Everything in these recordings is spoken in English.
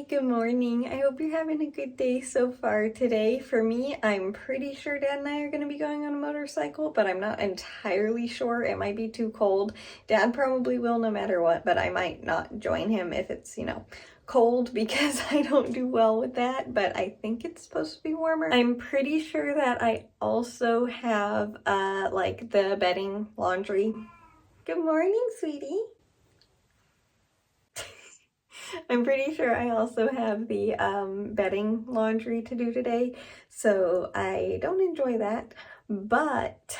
Hi, good morning. I hope you're having a good day so far today. For me, I'm pretty sure Dad and I are going to be going on a motorcycle, but I'm not entirely sure. It might be too cold. Dad probably will no matter what, but I might not join him if it's, cold because I don't do well with that, but I think it's supposed to be warmer. I'm pretty sure that I also have like the bedding laundry. Good morning, sweetie. I'm pretty sure I also have the bedding laundry to do today, so I don't enjoy that. But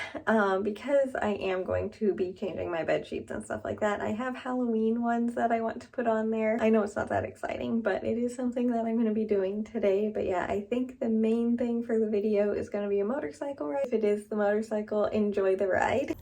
because I am going to be changing my bed sheets and stuff like that, I have Halloween ones that I want to put on there. I know it's not that exciting, but it is something that I'm going to be doing today. But yeah, I think the main thing for the video is going to be a motorcycle ride. If it is the motorcycle, enjoy the ride.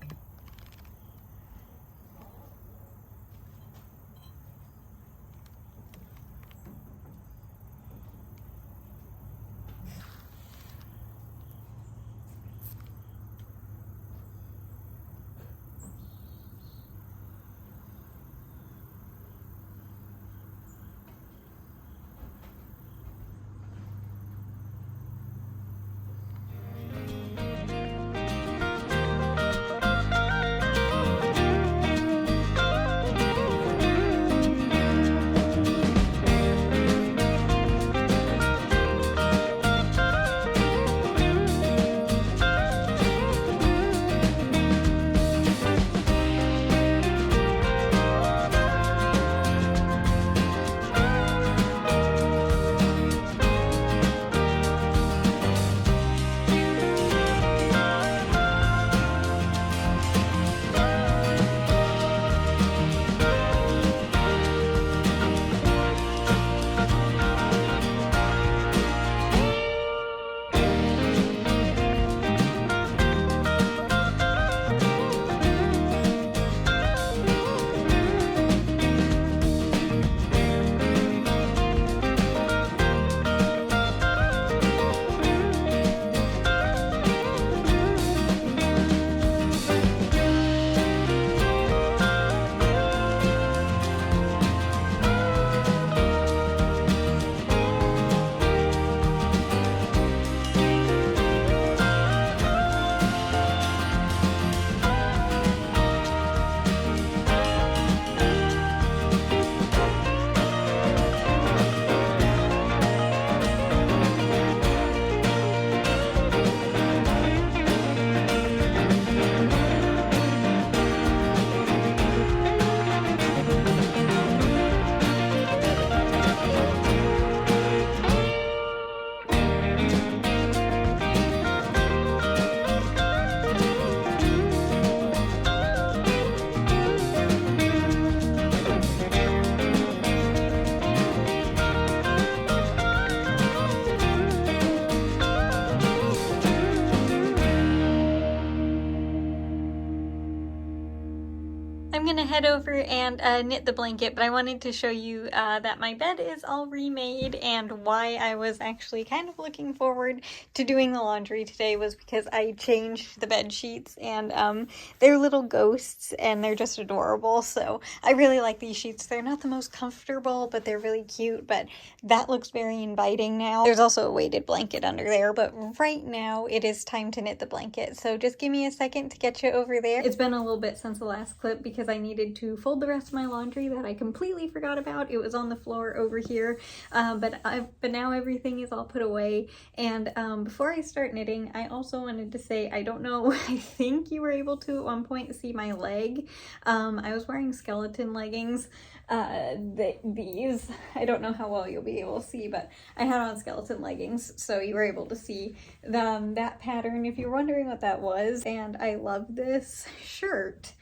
I'm gonna head over and knit the blanket, but I wanted to show you that my bed is all remade, and why I was actually kind of looking forward to doing the laundry today was because I changed the bed sheets, and they're little ghosts and they're just adorable. So I really like these sheets. They're not the most comfortable, but they're really cute, but that looks very inviting now. There's also a weighted blanket under there, but right now it is time to knit the blanket. So just give me a second to get you over there. It's been a little bit since the last clip because I needed to fold the rest of my laundry that I completely forgot about. It was on the floor over here, but now everything is all put away. And before I start knitting, I also wanted to say, I don't know, I think you were able to at one point see my leg. I was wearing skeleton leggings. These, I don't know how well you'll be able to see, but I had on skeleton leggings, so you were able to see that pattern if you're wondering what that was. And I love this shirt.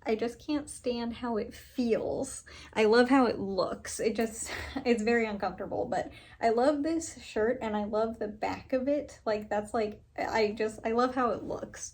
I just can't stand how it feels. I love how it looks. It's very uncomfortable, but I love this shirt and I love the back of it. Like, that's like, I love how it looks,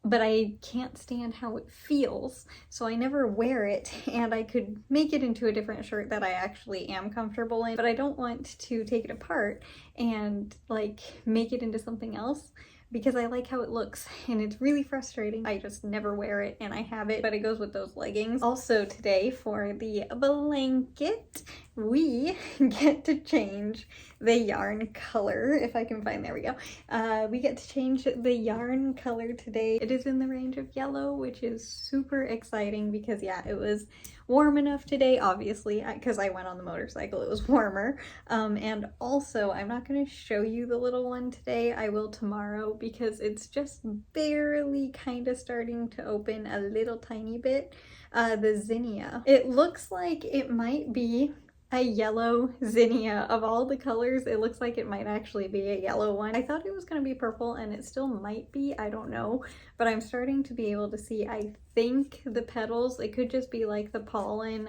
but I can't stand how it feels, so I never wear it. And I could make it into a different shirt that I actually am comfortable in, but I don't want to take it apart and like make it into something else, because I like how it looks, and it's really frustrating. I just never wear it, and I have it, but it goes with those leggings. Also today for the blanket, we get to change the yarn color, if I can find, there we go. We get to change the yarn color today. It is in the range of yellow, which is super exciting because yeah, it was warm enough today, obviously, because I went on the motorcycle, it was warmer. And also, I'm not going to show you the little one today, I will tomorrow, because it's just barely kind of starting to open a little tiny bit. The zinnia. It looks like it might be a yellow zinnia. Of all the colors, it looks like it might actually be a yellow one. I thought it was going to be purple, and it still might be, I don't know, but I'm starting to be able to see, I think, the petals. It could just be like the pollen.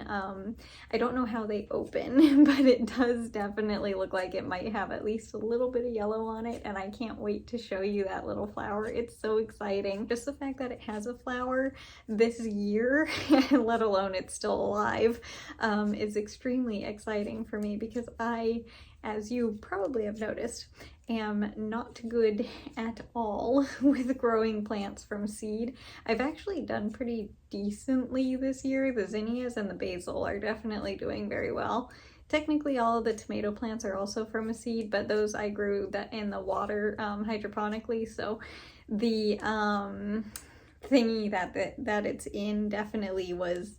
I don't know how they open, but it does definitely look like it might have at least a little bit of yellow on it, and I can't wait to show you that little flower. It's so exciting. Just the fact that it has a flower this year, let alone it's still alive, is extremely exciting for me because I, as you probably have noticed, am not good at all with growing plants from seed. I've actually done pretty decently this year. The zinnias and the basil are definitely doing very well. Technically, all of the tomato plants are also from a seed, but those I grew that in the water hydroponically, so the thingy that it's in definitely was,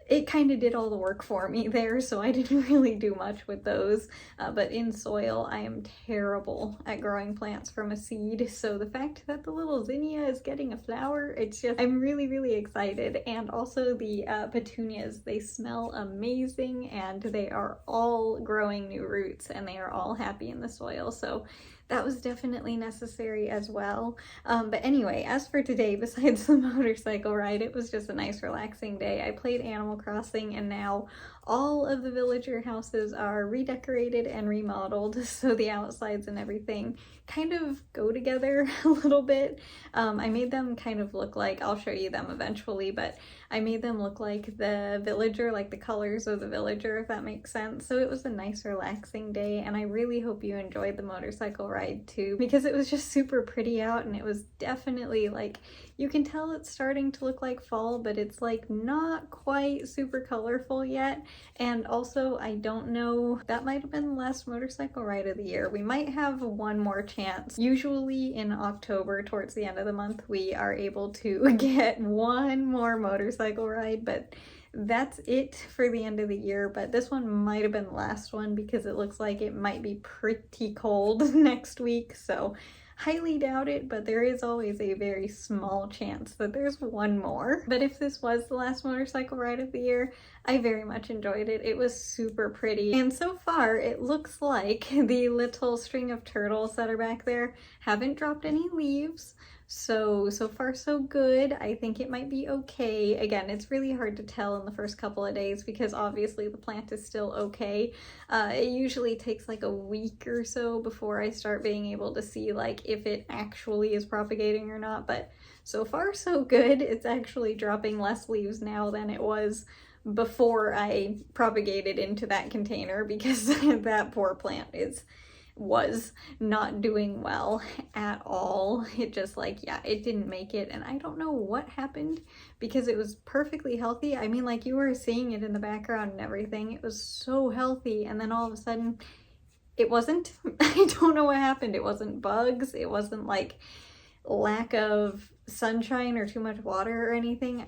it kind of did all the work for me there, so I didn't really do much with those. But in soil, I am terrible at growing plants from a seed, so the fact that the little zinnia is getting a flower, it's just, I'm really, really excited. And also the petunias, they smell amazing, and they are all growing new roots, and they are all happy in the soil, so that was definitely necessary as well. But anyway, as for today, besides the motorcycle ride, it was just a nice relaxing day. I played Animal Crossing, and now all of the villager houses are redecorated and remodeled, so the outsides and everything kind of go together a little bit. I made them kind of look like, I'll show you them eventually, but I made them look like the villager, like the colors of the villager, if that makes sense. So it was a nice relaxing day, and I really hope you enjoyed the motorcycle ride too, because it was just super pretty out, and it was definitely like, you can tell it's starting to look like fall, but it's like not quite super colorful yet. And also, I don't know, that might have been the last motorcycle ride of the year. We might have one more chance. Usually in October, towards the end of the month, we are able to get one more motorcycle ride, but that's it for the end of the year. But this one might have been the last one because it looks like it might be pretty cold next week, so highly doubt it, but there is always a very small chance that there's one more. But if this was the last motorcycle ride of the year, I very much enjoyed it. It was super pretty. And so far, it looks like the little string of turtles that are back there haven't dropped any leaves. So far so good. I think it might be okay. Again, it's really hard to tell in the first couple of days because obviously the plant is still okay. It usually takes like a week or so before I start being able to see like if it actually is propagating or not, but so far so good. It's actually dropping less leaves now than it was before I propagated into that container because that poor plant was not doing well at all. It just like, yeah, it didn't make it, and I don't know what happened because it was perfectly healthy. I mean, like, you were seeing it in the background and everything. It was so healthy, and then all of a sudden it wasn't. I don't know what happened. It wasn't bugs, it wasn't like lack of sunshine or too much water or anything.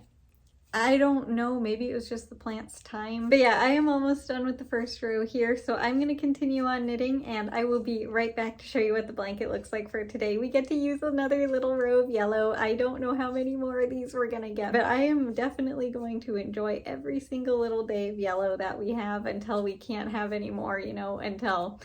I don't know, maybe it was just the plant's time. But yeah, I am almost done with the first row here, so I'm going to continue on knitting, and I will be right back to show you what the blanket looks like for today. We get to use another little row of yellow. I don't know how many more of these we're going to get, but I am definitely going to enjoy every single little day of yellow that we have until we can't have any more, you know, until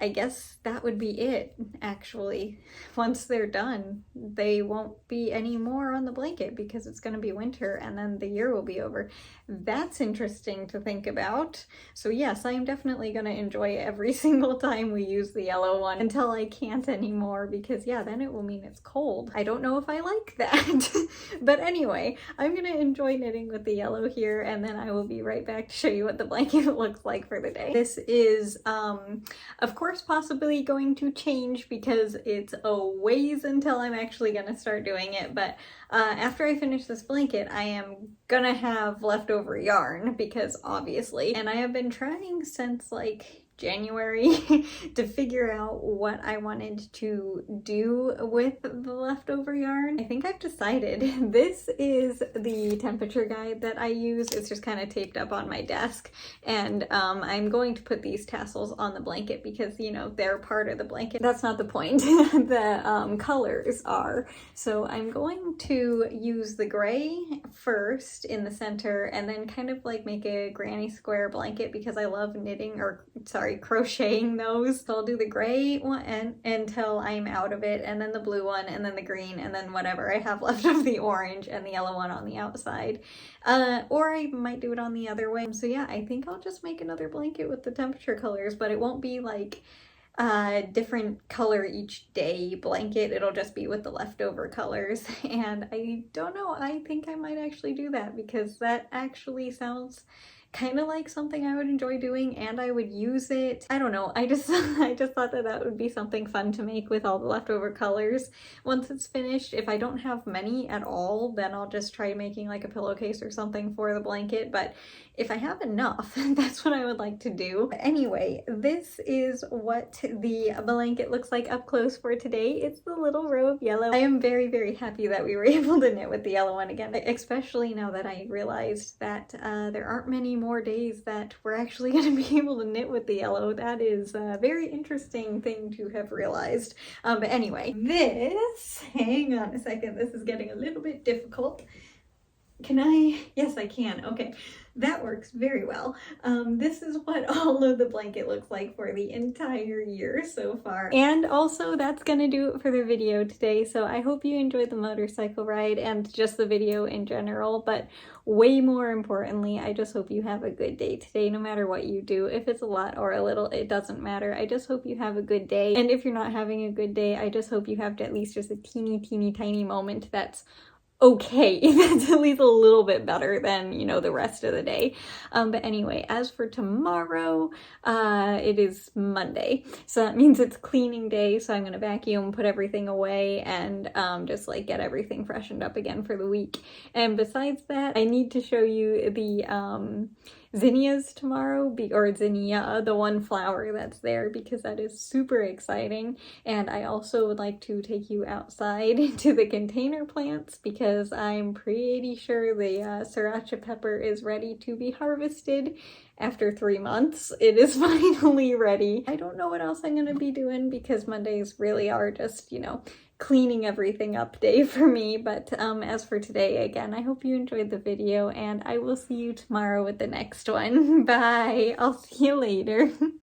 I guess that would be it, actually. Once they're done, they won't be any more on the blanket because it's going to be winter and then the year will be over. That's interesting to think about. So yes, I am definitely going to enjoy every single time we use the yellow one until I can't anymore because yeah, then it will mean it's cold. I don't know if I like that. But anyway, I'm going to enjoy knitting with the yellow here, and then I will be right back to show you what the blanket looks like for the day. This is, of course, possibly going to change because it's a ways until I'm actually going to start doing it, but after I finish this blanket, I am gonna have leftover yarn because obviously, and I have been trying since like January to figure out what I wanted to do with the leftover yarn. I think I've decided. This is the temperature guide that I use. It's just kind of taped up on my desk, and I'm going to put these tassels on the blanket because, you know, they're part of the blanket. That's not the point. The colors are. So I'm going to use the gray first in the center and then kind of like make a granny square blanket because I love knitting, or sorry, crocheting those. So I'll do the gray one until I'm out of it, and then the blue one, and then the green, and then whatever I have left of the orange and the yellow one on the outside. Or I might do it on the other way. So yeah, I think I'll just make another blanket with the temperature colors, but it won't be like different color each day blanket. It'll just be with the leftover colors. And I don't know, I think I might actually do that because that actually sounds kind of like something I would enjoy doing, and I would use it. I don't know, I just thought that that would be something fun to make with all the leftover colors once it's finished. If I don't have many at all, then I'll just try making like a pillowcase or something for the blanket, but if I have enough, that's what I would like to do. But anyway, this is what the blanket looks like up close for today. It's the little row of yellow. I am very, very happy that we were able to knit with the yellow one again, especially now that I realized that there aren't many more days that we're actually going to be able to knit with the yellow. That is a very interesting thing to have realized. But anyway, this, hang on a second, this is getting a little bit difficult. Can I? Yes, I can. Okay, that works very well. This is what all of the blanket looks like for the entire year so far. And also that's gonna do it for the video today. So I hope you enjoyed the motorcycle ride and just the video in general, but way more importantly, I just hope you have a good day today, no matter what you do. If it's a lot or a little, it doesn't matter. I just hope you have a good day. And if you're not having a good day, I just hope you have at least just a teeny, teeny, tiny moment that's okay. That's at least a little bit better than, you know, the rest of the day. But anyway, as for tomorrow, it is Monday, so that means it's cleaning day. So I'm gonna vacuum, put everything away, and just like get everything freshened up again for the week. And besides that, I need to show you the zinnias tomorrow, or zinnia, the one flower that's there, because that is super exciting. And I also would like to take you outside to the container plants because I'm pretty sure the sriracha pepper is ready to be harvested. After 3 months, it is finally ready. I don't know what else I'm gonna be doing because Mondays really are just, you know, cleaning everything up day for me. But as for today, again, I hope you enjoyed the video, and I will see you tomorrow with the next one. Bye! I'll see you later.